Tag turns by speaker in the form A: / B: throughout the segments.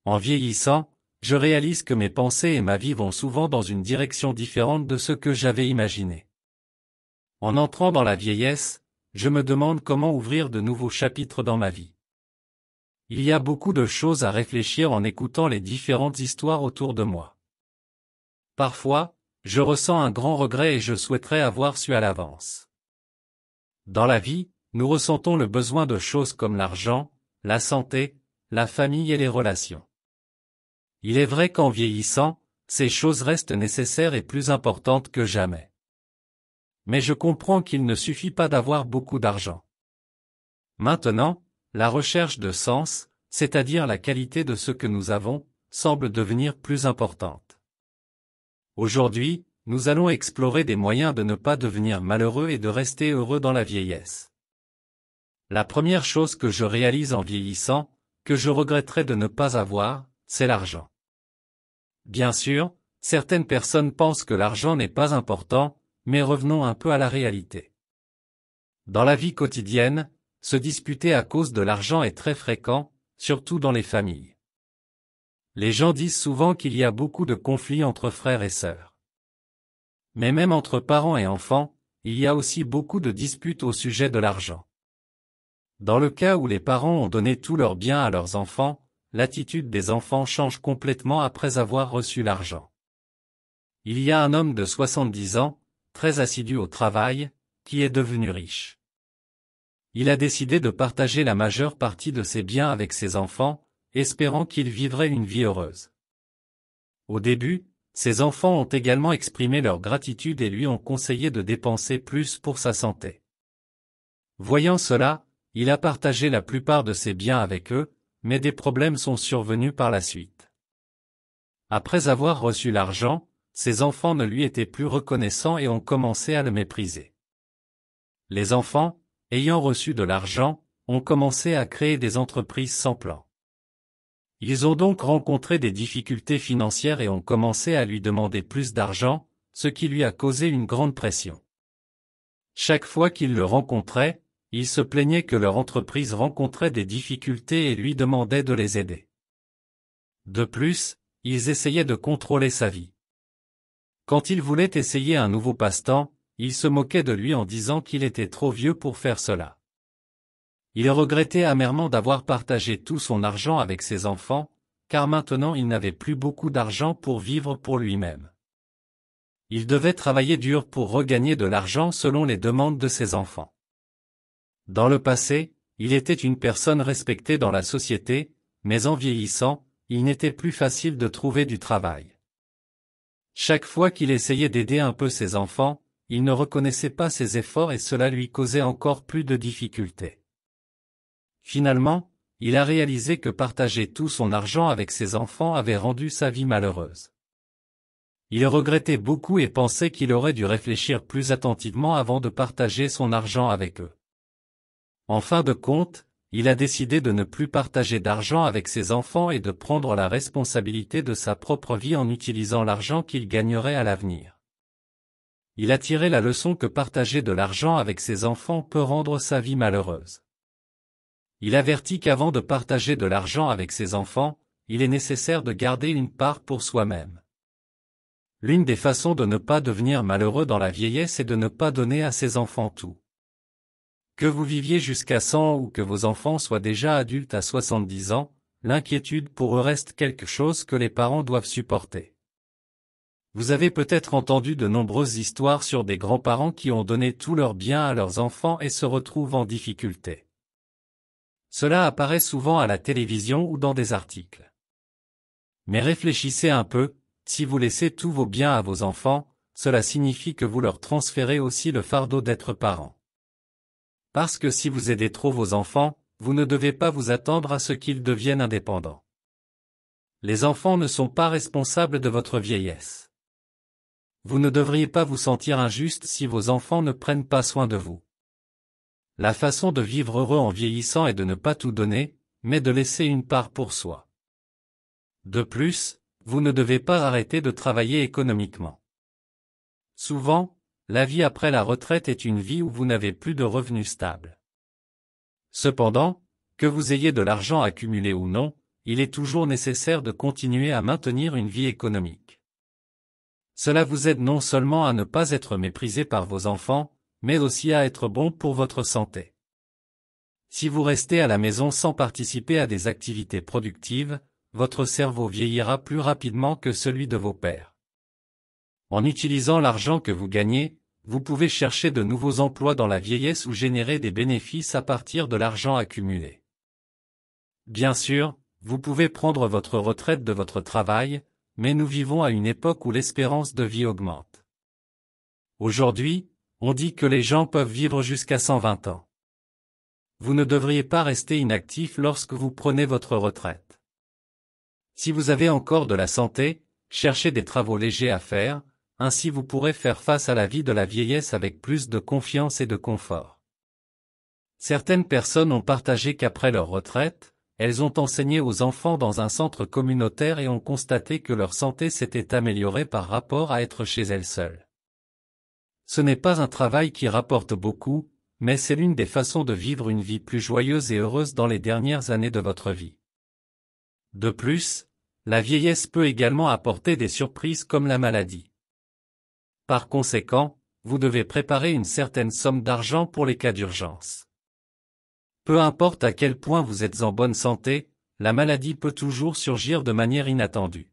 A: En vieillissant, je réalise que mes pensées et ma vie vont souvent dans une direction différente de ce que j'avais imaginé. En entrant dans la vieillesse, je me demande comment ouvrir de nouveaux chapitres dans ma vie. Il y a beaucoup de choses à réfléchir en écoutant les différentes histoires autour de moi. Parfois, je ressens un grand regret et je souhaiterais avoir su à l'avance. Dans la vie, nous ressentons le besoin de choses comme l'argent, la santé, la famille et les relations. Il est vrai qu'en vieillissant, ces choses restent nécessaires et plus importantes que jamais. Mais je comprends qu'il ne suffit pas d'avoir beaucoup d'argent. Maintenant, la recherche de sens, c'est-à-dire la qualité de ce que nous avons, semble devenir plus importante. Aujourd'hui, nous allons explorer des moyens de ne pas devenir malheureux et de rester heureux dans la vieillesse. La première chose que je réalise en vieillissant, que je regretterais de ne pas avoir, c'est l'argent. Bien sûr, certaines personnes pensent que l'argent n'est pas important, mais revenons un peu à la réalité. Dans la vie quotidienne, se disputer à cause de l'argent est très fréquent, surtout dans les familles. Les gens disent souvent qu'il y a beaucoup de conflits entre frères et sœurs. Mais même entre parents et enfants, il y a aussi beaucoup de disputes au sujet de l'argent. Dans le cas où les parents ont donné tous leurs biens à leurs enfants, l'attitude des enfants change complètement après avoir reçu l'argent. Il y a un homme de 70 ans, très assidu au travail, qui est devenu riche. Il a décidé de partager la majeure partie de ses biens avec ses enfants, espérant qu'ils vivraient une vie heureuse. Au début, ses enfants ont également exprimé leur gratitude et lui ont conseillé de dépenser plus pour sa santé. Voyant cela, il a partagé la plupart de ses biens avec eux, mais des problèmes sont survenus par la suite. Après avoir reçu l'argent, ses enfants ne lui étaient plus reconnaissants et ont commencé à le mépriser. Les enfants, ayant reçu de l'argent, ont commencé à créer des entreprises sans plan. Ils ont donc rencontré des difficultés financières et ont commencé à lui demander plus d'argent, ce qui lui a causé une grande pression. Chaque fois qu'ils le rencontraient, il se plaignait que leur entreprise rencontrait des difficultés et lui demandait de les aider. De plus, ils essayaient de contrôler sa vie. Quand il voulait essayer un nouveau passe-temps, ils se moquaient de lui en disant qu'il était trop vieux pour faire cela. Il regrettait amèrement d'avoir partagé tout son argent avec ses enfants, car maintenant il n'avait plus beaucoup d'argent pour vivre pour lui-même. Il devait travailler dur pour regagner de l'argent selon les demandes de ses enfants. Dans le passé, il était une personne respectée dans la société, mais en vieillissant, il n'était plus facile de trouver du travail. Chaque fois qu'il essayait d'aider un peu ses enfants, il ne reconnaissait pas ses efforts et cela lui causait encore plus de difficultés. Finalement, il a réalisé que partager tout son argent avec ses enfants avait rendu sa vie malheureuse. Il regrettait beaucoup et pensait qu'il aurait dû réfléchir plus attentivement avant de partager son argent avec eux. En fin de compte, il a décidé de ne plus partager d'argent avec ses enfants et de prendre la responsabilité de sa propre vie en utilisant l'argent qu'il gagnerait à l'avenir. Il a tiré la leçon que partager de l'argent avec ses enfants peut rendre sa vie malheureuse. Il avertit qu'avant de partager de l'argent avec ses enfants, il est nécessaire de garder une part pour soi-même. L'une des façons de ne pas devenir malheureux dans la vieillesse est de ne pas donner à ses enfants tout. Que vous viviez jusqu'à 100 ou que vos enfants soient déjà adultes à 70 ans, l'inquiétude pour eux reste quelque chose que les parents doivent supporter. Vous avez peut-être entendu de nombreuses histoires sur des grands-parents qui ont donné tous leurs biens à leurs enfants et se retrouvent en difficulté. Cela apparaît souvent à la télévision ou dans des articles. Mais réfléchissez un peu, si vous laissez tous vos biens à vos enfants, cela signifie que vous leur transférez aussi le fardeau d'être parent. Parce que si vous aidez trop vos enfants, vous ne devez pas vous attendre à ce qu'ils deviennent indépendants. Les enfants ne sont pas responsables de votre vieillesse. Vous ne devriez pas vous sentir injuste si vos enfants ne prennent pas soin de vous. La façon de vivre heureux en vieillissant est de ne pas tout donner, mais de laisser une part pour soi. De plus, vous ne devez pas arrêter de travailler économiquement. Souvent, la vie après la retraite est une vie où vous n'avez plus de revenus stables. Cependant, que vous ayez de l'argent accumulé ou non, il est toujours nécessaire de continuer à maintenir une vie économique. Cela vous aide non seulement à ne pas être méprisé par vos enfants, mais aussi à être bon pour votre santé. Si vous restez à la maison sans participer à des activités productives, votre cerveau vieillira plus rapidement que celui de vos pères. En utilisant l'argent que vous gagnez, vous pouvez chercher de nouveaux emplois dans la vieillesse ou générer des bénéfices à partir de l'argent accumulé. Bien sûr, vous pouvez prendre votre retraite de votre travail, mais nous vivons à une époque où l'espérance de vie augmente. Aujourd'hui, on dit que les gens peuvent vivre jusqu'à 120 ans. Vous ne devriez pas rester inactif lorsque vous prenez votre retraite. Si vous avez encore de la santé, cherchez des travaux légers à faire, ainsi vous pourrez faire face à la vie de la vieillesse avec plus de confiance et de confort. Certaines personnes ont partagé qu'après leur retraite, elles ont enseigné aux enfants dans un centre communautaire et ont constaté que leur santé s'était améliorée par rapport à être chez elles seules. Ce n'est pas un travail qui rapporte beaucoup, mais c'est l'une des façons de vivre une vie plus joyeuse et heureuse dans les dernières années de votre vie. De plus, la vieillesse peut également apporter des surprises comme la maladie. Par conséquent, vous devez préparer une certaine somme d'argent pour les cas d'urgence. Peu importe à quel point vous êtes en bonne santé, la maladie peut toujours surgir de manière inattendue.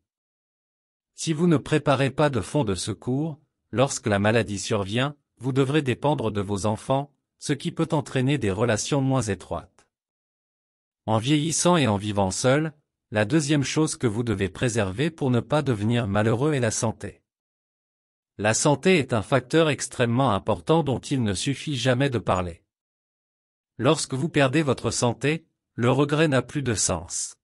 A: Si vous ne préparez pas de fonds de secours, lorsque la maladie survient, vous devrez dépendre de vos enfants, ce qui peut entraîner des relations moins étroites. En vieillissant et en vivant seul, la deuxième chose que vous devez préserver pour ne pas devenir malheureux est la santé. La santé est un facteur extrêmement important dont il ne suffit jamais de parler. Lorsque vous perdez votre santé, le regret n'a plus de sens.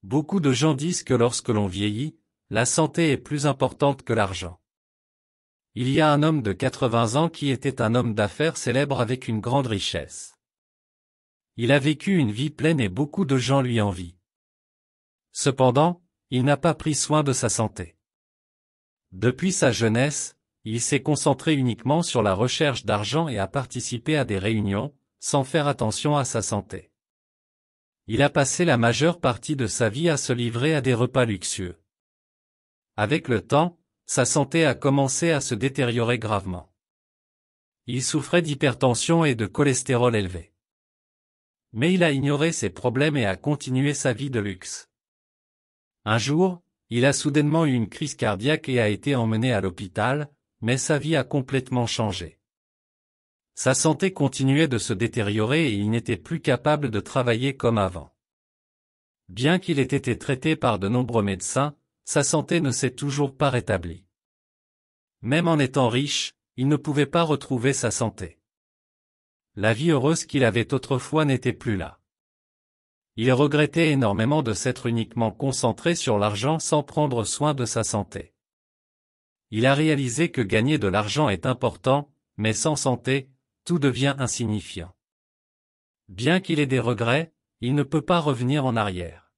A: Beaucoup de gens disent que lorsque l'on vieillit, la santé est plus importante que l'argent. Il y a un homme de 80 ans qui était un homme d'affaires célèbre avec une grande richesse. Il a vécu une vie pleine et beaucoup de gens lui envient. Cependant, il n'a pas pris soin de sa santé. Depuis sa jeunesse, il s'est concentré uniquement sur la recherche d'argent et a participé à des réunions, sans faire attention à sa santé. Il a passé la majeure partie de sa vie à se livrer à des repas luxueux. Avec le temps, sa santé a commencé à se détériorer gravement. Il souffrait d'hypertension et de cholestérol élevé. Mais il a ignoré ses problèmes et a continué sa vie de luxe. Un jour, il a soudainement eu une crise cardiaque et a été emmené à l'hôpital, mais sa vie a complètement changé. Sa santé continuait de se détériorer et il n'était plus capable de travailler comme avant. Bien qu'il ait été traité par de nombreux médecins, sa santé ne s'est toujours pas rétablie. Même en étant riche, il ne pouvait pas retrouver sa santé. La vie heureuse qu'il avait autrefois n'était plus là. Il regrettait énormément de s'être uniquement concentré sur l'argent sans prendre soin de sa santé. Il a réalisé que gagner de l'argent est important, mais sans santé, tout devient insignifiant. Bien qu'il ait des regrets, il ne peut pas revenir en arrière.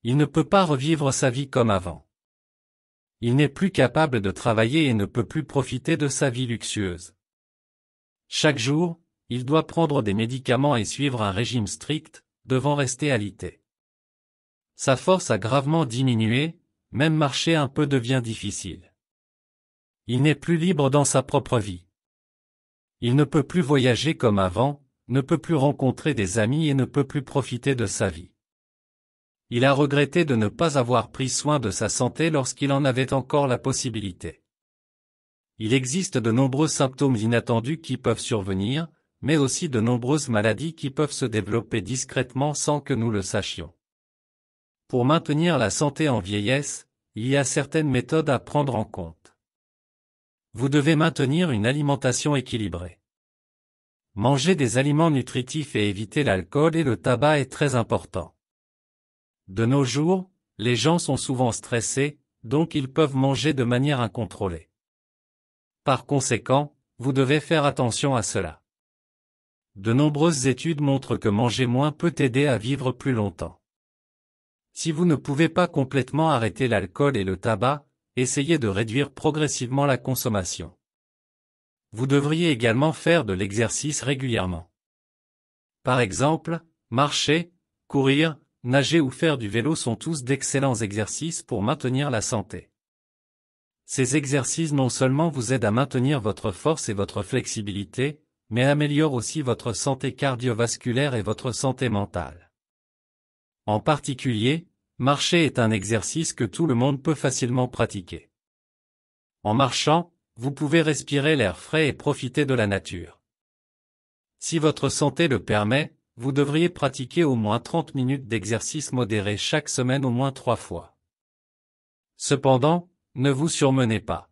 A: Il ne peut pas revivre sa vie comme avant. Il n'est plus capable de travailler et ne peut plus profiter de sa vie luxueuse. Chaque jour, il doit prendre des médicaments et suivre un régime strict, devant rester alité. Sa force a gravement diminué, même marcher un peu devient difficile. Il n'est plus libre dans sa propre vie. Il ne peut plus voyager comme avant, ne peut plus rencontrer des amis et ne peut plus profiter de sa vie. Il a regretté de ne pas avoir pris soin de sa santé lorsqu'il en avait encore la possibilité. Il existe de nombreux symptômes inattendus qui peuvent survenir, mais aussi de nombreuses maladies qui peuvent se développer discrètement sans que nous le sachions. Pour maintenir la santé en vieillesse, il y a certaines méthodes à prendre en compte. Vous devez maintenir une alimentation équilibrée. Manger des aliments nutritifs et éviter l'alcool et le tabac est très important. De nos jours, les gens sont souvent stressés, donc ils peuvent manger de manière incontrôlée. Par conséquent, vous devez faire attention à cela. De nombreuses études montrent que manger moins peut aider à vivre plus longtemps. Si vous ne pouvez pas complètement arrêter l'alcool et le tabac, essayez de réduire progressivement la consommation. Vous devriez également faire de l'exercice régulièrement. Par exemple, marcher, courir, nager ou faire du vélo sont tous d'excellents exercices pour maintenir la santé. Ces exercices non seulement vous aident à maintenir votre force et votre flexibilité, mais améliorent aussi votre santé cardiovasculaire et votre santé mentale. En particulier, marcher est un exercice que tout le monde peut facilement pratiquer. En marchant, vous pouvez respirer l'air frais et profiter de la nature. Si votre santé le permet, vous devriez pratiquer au moins 30 minutes d'exercice modéré chaque semaine au moins 3 fois. Cependant, ne vous surmenez pas.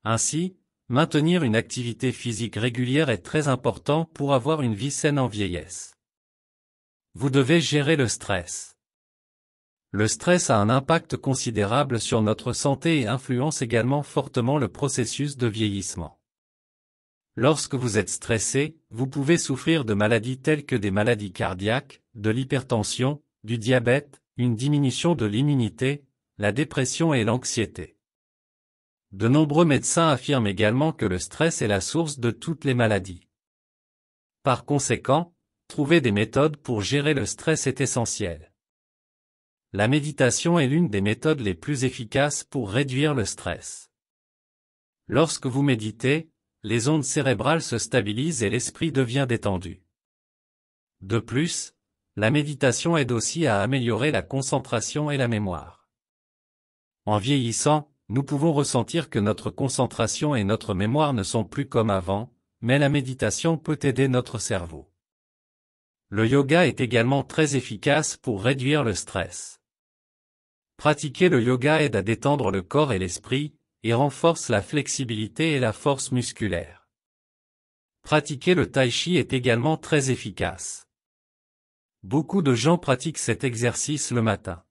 A: Ainsi, maintenir une activité physique régulière est très important pour avoir une vie saine en vieillesse. Vous devez gérer le stress. Le stress a un impact considérable sur notre santé et influence également fortement le processus de vieillissement. Lorsque vous êtes stressé, vous pouvez souffrir de maladies telles que des maladies cardiaques, de l'hypertension, du diabète, une diminution de l'immunité, la dépression et l'anxiété. De nombreux médecins affirment également que le stress est la source de toutes les maladies. Par conséquent, trouver des méthodes pour gérer le stress est essentiel. La méditation est l'une des méthodes les plus efficaces pour réduire le stress. Lorsque vous méditez, les ondes cérébrales se stabilisent et l'esprit devient détendu. De plus, la méditation aide aussi à améliorer la concentration et la mémoire. En vieillissant, nous pouvons ressentir que notre concentration et notre mémoire ne sont plus comme avant, mais la méditation peut aider notre cerveau. Le yoga est également très efficace pour réduire le stress. Pratiquer le yoga aide à détendre le corps et l'esprit, et renforce la flexibilité et la force musculaire. Pratiquer le tai chi est également très efficace. Beaucoup de gens pratiquent cet exercice le matin.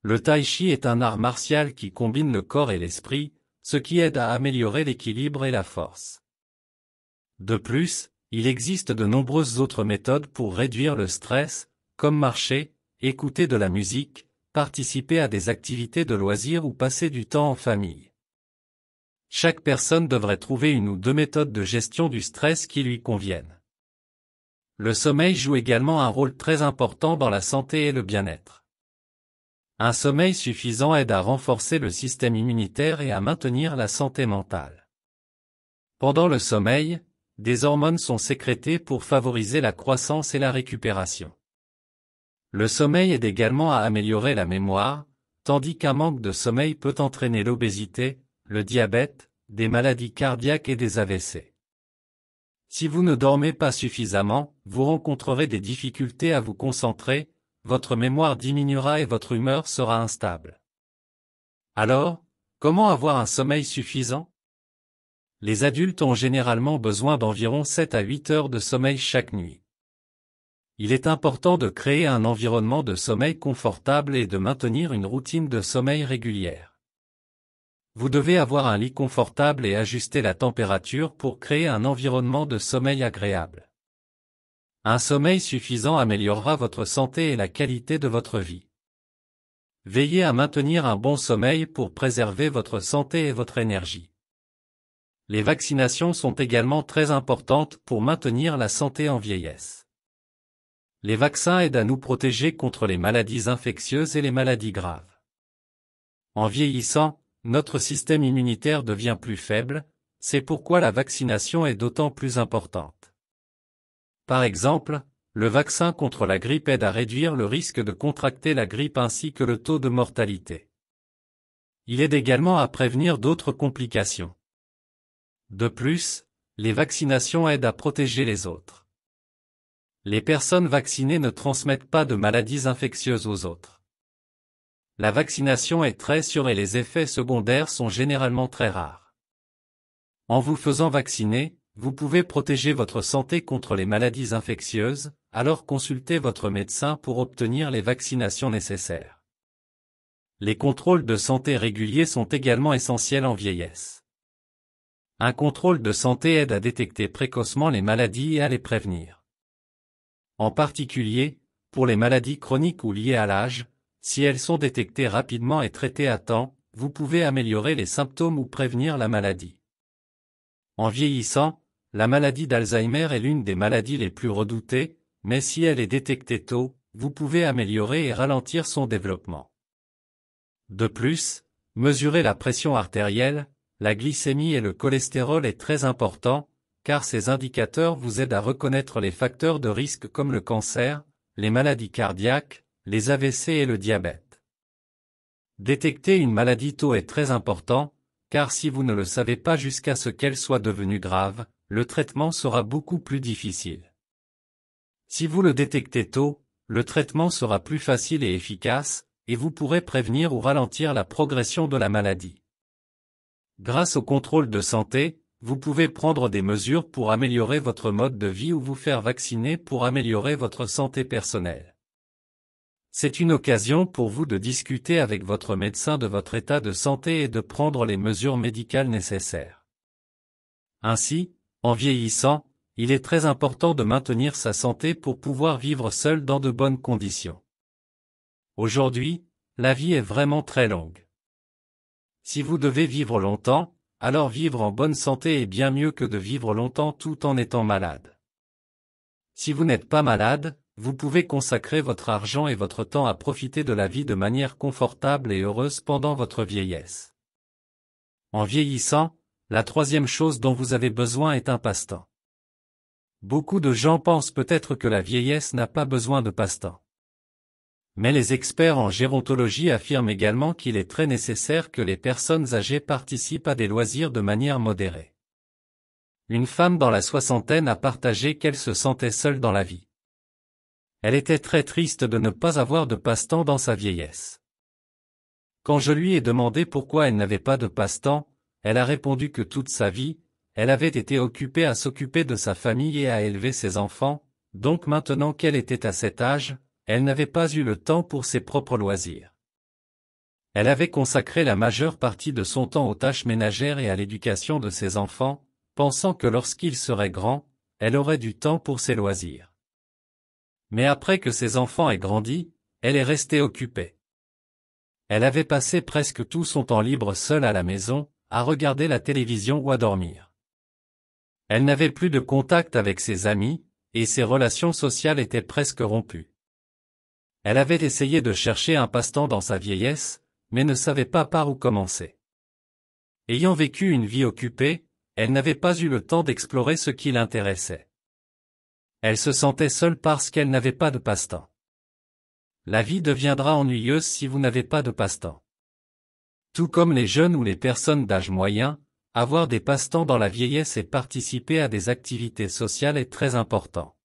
A: Le tai chi est un art martial qui combine le corps et l'esprit, ce qui aide à améliorer l'équilibre et la force. De plus, il existe de nombreuses autres méthodes pour réduire le stress, comme marcher, écouter de la musique, participer à des activités de loisirs ou passer du temps en famille. Chaque personne devrait trouver une ou deux méthodes de gestion du stress qui lui conviennent. Le sommeil joue également un rôle très important dans la santé et le bien-être. Un sommeil suffisant aide à renforcer le système immunitaire et à maintenir la santé mentale. Pendant le sommeil, des hormones sont sécrétées pour favoriser la croissance et la récupération. Le sommeil aide également à améliorer la mémoire, tandis qu'un manque de sommeil peut entraîner l'obésité, le diabète, des maladies cardiaques et des AVC. Si vous ne dormez pas suffisamment, vous rencontrerez des difficultés à vous concentrer, votre mémoire diminuera et votre humeur sera instable. Alors, comment avoir un sommeil suffisant? Les adultes ont généralement besoin d'environ 7 à 8 heures de sommeil chaque nuit. Il est important de créer un environnement de sommeil confortable et de maintenir une routine de sommeil régulière. Vous devez avoir un lit confortable et ajuster la température pour créer un environnement de sommeil agréable. Un sommeil suffisant améliorera votre santé et la qualité de votre vie. Veillez à maintenir un bon sommeil pour préserver votre santé et votre énergie. Les vaccinations sont également très importantes pour maintenir la santé en vieillesse. Les vaccins aident à nous protéger contre les maladies infectieuses et les maladies graves. En vieillissant, notre système immunitaire devient plus faible, c'est pourquoi la vaccination est d'autant plus importante. Par exemple, le vaccin contre la grippe aide à réduire le risque de contracter la grippe ainsi que le taux de mortalité. Il aide également à prévenir d'autres complications. De plus, les vaccinations aident à protéger les autres. Les personnes vaccinées ne transmettent pas de maladies infectieuses aux autres. La vaccination est très sûre et les effets secondaires sont généralement très rares. En vous faisant vacciner, vous pouvez protéger votre santé contre les maladies infectieuses, alors consultez votre médecin pour obtenir les vaccinations nécessaires. Les contrôles de santé réguliers sont également essentiels en vieillesse. Un contrôle de santé aide à détecter précocement les maladies et à les prévenir. En particulier, pour les maladies chroniques ou liées à l'âge, si elles sont détectées rapidement et traitées à temps, vous pouvez améliorer les symptômes ou prévenir la maladie. En vieillissant, la maladie d'Alzheimer est l'une des maladies les plus redoutées, mais si elle est détectée tôt, vous pouvez améliorer et ralentir son développement. De plus, mesurer la pression artérielle, la glycémie et le cholestérol est très important, car ces indicateurs vous aident à reconnaître les facteurs de risque comme le cancer, les maladies cardiaques, les AVC et le diabète. Détecter une maladie tôt est très important, car si vous ne le savez pas jusqu'à ce qu'elle soit devenue grave, le traitement sera beaucoup plus difficile. Si vous le détectez tôt, le traitement sera plus facile et efficace, et vous pourrez prévenir ou ralentir la progression de la maladie. Grâce au contrôle de santé, vous pouvez prendre des mesures pour améliorer votre mode de vie ou vous faire vacciner pour améliorer votre santé personnelle. C'est une occasion pour vous de discuter avec votre médecin de votre état de santé et de prendre les mesures médicales nécessaires. Ainsi, en vieillissant, il est très important de maintenir sa santé pour pouvoir vivre seul dans de bonnes conditions. Aujourd'hui, la vie est vraiment très longue. Si vous devez vivre longtemps, alors vivre en bonne santé est bien mieux que de vivre longtemps tout en étant malade. Si vous n'êtes pas malade, vous pouvez consacrer votre argent et votre temps à profiter de la vie de manière confortable et heureuse pendant votre vieillesse. En vieillissant, la troisième chose dont vous avez besoin est un passe-temps. Beaucoup de gens pensent peut-être que la vieillesse n'a pas besoin de passe-temps. Mais les experts en gérontologie affirment également qu'il est très nécessaire que les personnes âgées participent à des loisirs de manière modérée. Une femme dans la soixantaine a partagé qu'elle se sentait seule dans la vie. Elle était très triste de ne pas avoir de passe-temps dans sa vieillesse. Quand je lui ai demandé pourquoi elle n'avait pas de passe-temps, elle a répondu que toute sa vie, elle avait été occupée à s'occuper de sa famille et à élever ses enfants, donc maintenant qu'elle était à cet âge, elle n'avait pas eu le temps pour ses propres loisirs. Elle avait consacré la majeure partie de son temps aux tâches ménagères et à l'éducation de ses enfants, pensant que lorsqu'ils seraient grands, elle aurait du temps pour ses loisirs. Mais après que ses enfants aient grandi, elle est restée occupée. Elle avait passé presque tout son temps libre seule à la maison, à regarder la télévision ou à dormir. Elle n'avait plus de contact avec ses amis, et ses relations sociales étaient presque rompues. Elle avait essayé de chercher un passe-temps dans sa vieillesse, mais ne savait pas par où commencer. Ayant vécu une vie occupée, elle n'avait pas eu le temps d'explorer ce qui l'intéressait. Elle se sentait seule parce qu'elle n'avait pas de passe-temps. La vie deviendra ennuyeuse si vous n'avez pas de passe-temps. Tout comme les jeunes ou les personnes d'âge moyen, avoir des passe-temps dans la vieillesse et participer à des activités sociales est très important.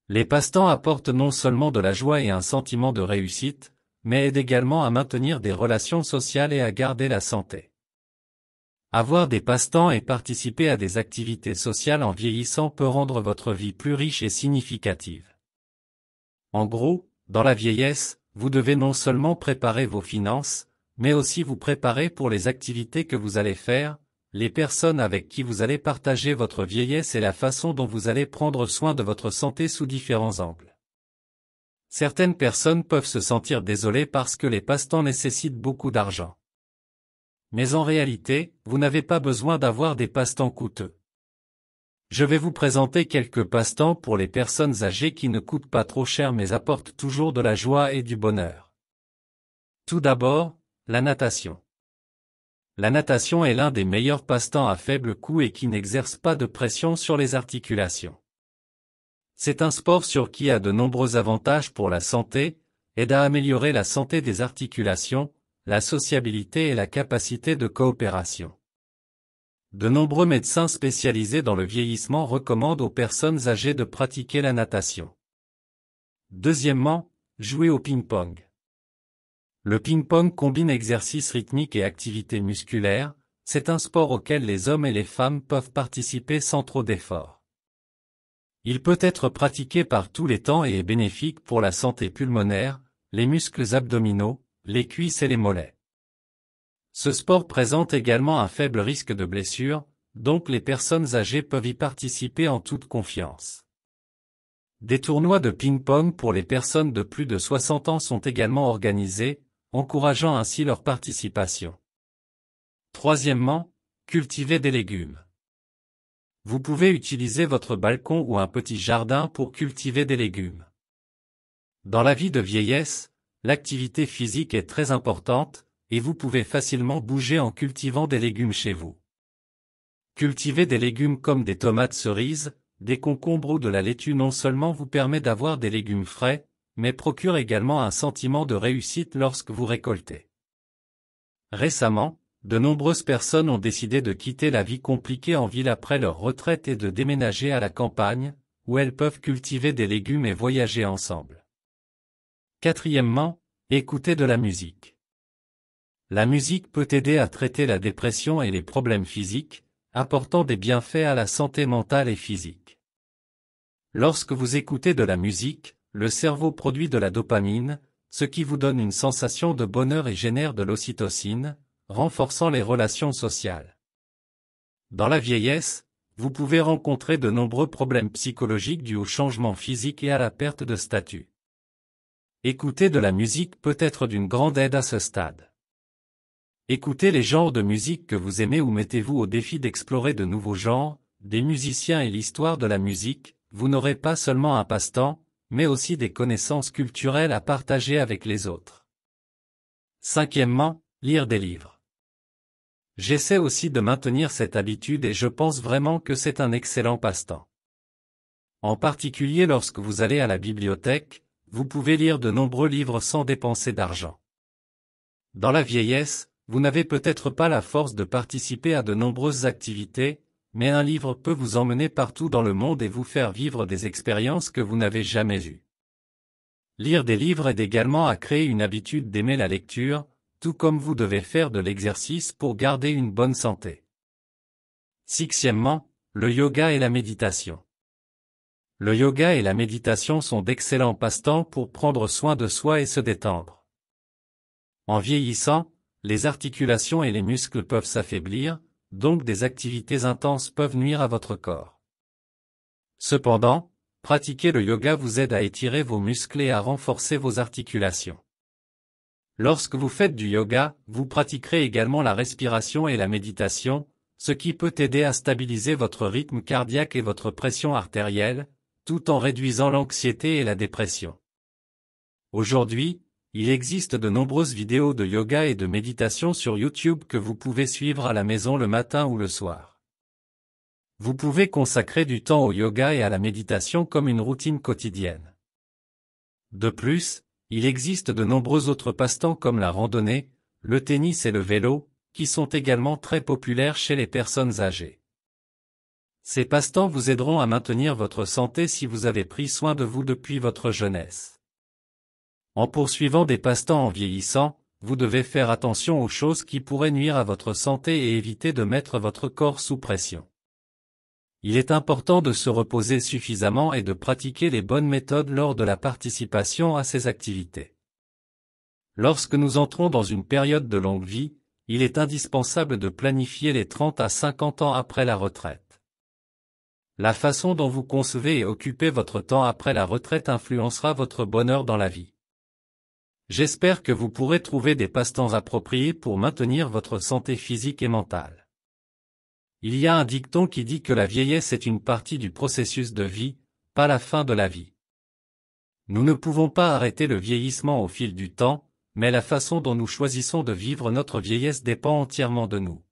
A: Les passe-temps apportent non seulement de la joie et un sentiment de réussite, mais aident également à maintenir des relations sociales et à garder la santé. Avoir des passe-temps et participer à des activités sociales en vieillissant peut rendre votre vie plus riche et significative. En gros, dans la vieillesse, vous devez non seulement préparer vos finances, mais aussi vous préparer pour les activités que vous allez faire, les personnes avec qui vous allez partager votre vieillesse et la façon dont vous allez prendre soin de votre santé sous différents angles. Certaines personnes peuvent se sentir désolées parce que les passe-temps nécessitent beaucoup d'argent. Mais en réalité, vous n'avez pas besoin d'avoir des passe-temps coûteux. Je vais vous présenter quelques passe-temps pour les personnes âgées qui ne coûtent pas trop cher mais apportent toujours de la joie et du bonheur. Tout d'abord, la natation. La natation est l'un des meilleurs passe-temps à faible coût et qui n'exerce pas de pression sur les articulations. C'est un sport sur qui a de nombreux avantages pour la santé, aide à améliorer la santé des articulations, la sociabilité et la capacité de coopération. De nombreux médecins spécialisés dans le vieillissement recommandent aux personnes âgées de pratiquer la natation. Deuxièmement, jouer au ping-pong. Le ping-pong combine exercice rythmique et activité musculaire, c'est un sport auquel les hommes et les femmes peuvent participer sans trop d'efforts. Il peut être pratiqué par tous les temps et est bénéfique pour la santé pulmonaire, les muscles abdominaux, les cuisses et les mollets. Ce sport présente également un faible risque de blessure, donc les personnes âgées peuvent y participer en toute confiance. Des tournois de ping-pong pour les personnes de plus de 60 ans sont également organisés, encourageant ainsi leur participation. Troisièmement, cultiver des légumes. Vous pouvez utiliser votre balcon ou un petit jardin pour cultiver des légumes. Dans la vie de vieillesse, l'activité physique est très importante, et vous pouvez facilement bouger en cultivant des légumes chez vous. Cultiver des légumes comme des tomates cerises, des concombres ou de la laitue non seulement vous permet d'avoir des légumes frais, mais procure également un sentiment de réussite lorsque vous récoltez. Récemment, de nombreuses personnes ont décidé de quitter la vie compliquée en ville après leur retraite et de déménager à la campagne, où elles peuvent cultiver des légumes et voyager ensemble. Quatrièmement, écoutez de la musique. La musique peut aider à traiter la dépression et les problèmes physiques, apportant des bienfaits à la santé mentale et physique. Lorsque vous écoutez de la musique, le cerveau produit de la dopamine, ce qui vous donne une sensation de bonheur et génère de l'ocytocine, renforçant les relations sociales. Dans la vieillesse, vous pouvez rencontrer de nombreux problèmes psychologiques dus au changement physique et à la perte de statut. Écouter de la musique peut être d'une grande aide à ce stade. Écoutez les genres de musique que vous aimez ou mettez-vous au défi d'explorer de nouveaux genres, des musiciens et l'histoire de la musique, vous n'aurez pas seulement un passe-temps, mais aussi des connaissances culturelles à partager avec les autres. Cinquièmement, lire des livres. J'essaie aussi de maintenir cette habitude et je pense vraiment que c'est un excellent passe-temps. En particulier lorsque vous allez à la bibliothèque, vous pouvez lire de nombreux livres sans dépenser d'argent. Dans la vieillesse, vous n'avez peut-être pas la force de participer à de nombreuses activités, mais un livre peut vous emmener partout dans le monde et vous faire vivre des expériences que vous n'avez jamais eues. Lire des livres aide également à créer une habitude d'aimer la lecture, tout comme vous devez faire de l'exercice pour garder une bonne santé. Sixièmement, le yoga et la méditation. Le yoga et la méditation sont d'excellents passe-temps pour prendre soin de soi et se détendre. En vieillissant, les articulations et les muscles peuvent s'affaiblir, donc des activités intenses peuvent nuire à votre corps. Cependant, pratiquer le yoga vous aide à étirer vos muscles et à renforcer vos articulations. Lorsque vous faites du yoga, vous pratiquerez également la respiration et la méditation, ce qui peut aider à stabiliser votre rythme cardiaque et votre pression artérielle, tout en réduisant l'anxiété et la dépression. Aujourd'hui, il existe de nombreuses vidéos de yoga et de méditation sur YouTube que vous pouvez suivre à la maison le matin ou le soir. Vous pouvez consacrer du temps au yoga et à la méditation comme une routine quotidienne. De plus, il existe de nombreux autres passe-temps comme la randonnée, le tennis et le vélo, qui sont également très populaires chez les personnes âgées. Ces passe-temps vous aideront à maintenir votre santé si vous avez pris soin de vous depuis votre jeunesse. En poursuivant des passe-temps en vieillissant, vous devez faire attention aux choses qui pourraient nuire à votre santé et éviter de mettre votre corps sous pression. Il est important de se reposer suffisamment et de pratiquer les bonnes méthodes lors de la participation à ces activités. Lorsque nous entrons dans une période de longue vie, il est indispensable de planifier les 30 à 50 ans après la retraite. La façon dont vous concevez et occupez votre temps après la retraite influencera votre bonheur dans la vie. J'espère que vous pourrez trouver des passe-temps appropriés pour maintenir votre santé physique et mentale. Il y a un dicton qui dit que la vieillesse est une partie du processus de vie, pas la fin de la vie. Nous ne pouvons pas arrêter le vieillissement au fil du temps, mais la façon dont nous choisissons de vivre notre vieillesse dépend entièrement de nous.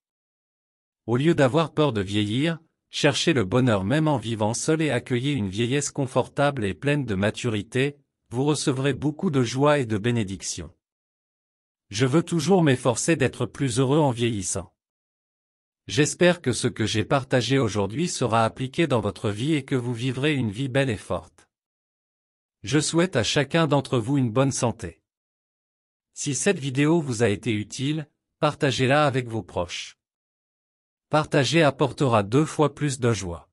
A: Au lieu d'avoir peur de vieillir, cherchez le bonheur même en vivant seul et accueillez une vieillesse confortable et pleine de maturité, vous recevrez beaucoup de joie et de bénédictions. Je veux toujours m'efforcer d'être plus heureux en vieillissant. J'espère que ce que j'ai partagé aujourd'hui sera appliqué dans votre vie et que vous vivrez une vie belle et forte. Je souhaite à chacun d'entre vous une bonne santé. Si cette vidéo vous a été utile, partagez-la avec vos proches. Partager apportera 2 fois plus de joie.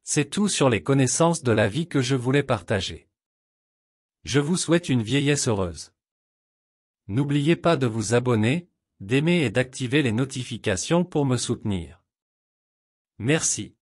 A: C'est tout sur les connaissances de la vie que je voulais partager. Je vous souhaite une vieillesse heureuse. N'oubliez pas de vous abonner, d'aimer et d'activer les notifications pour me soutenir. Merci.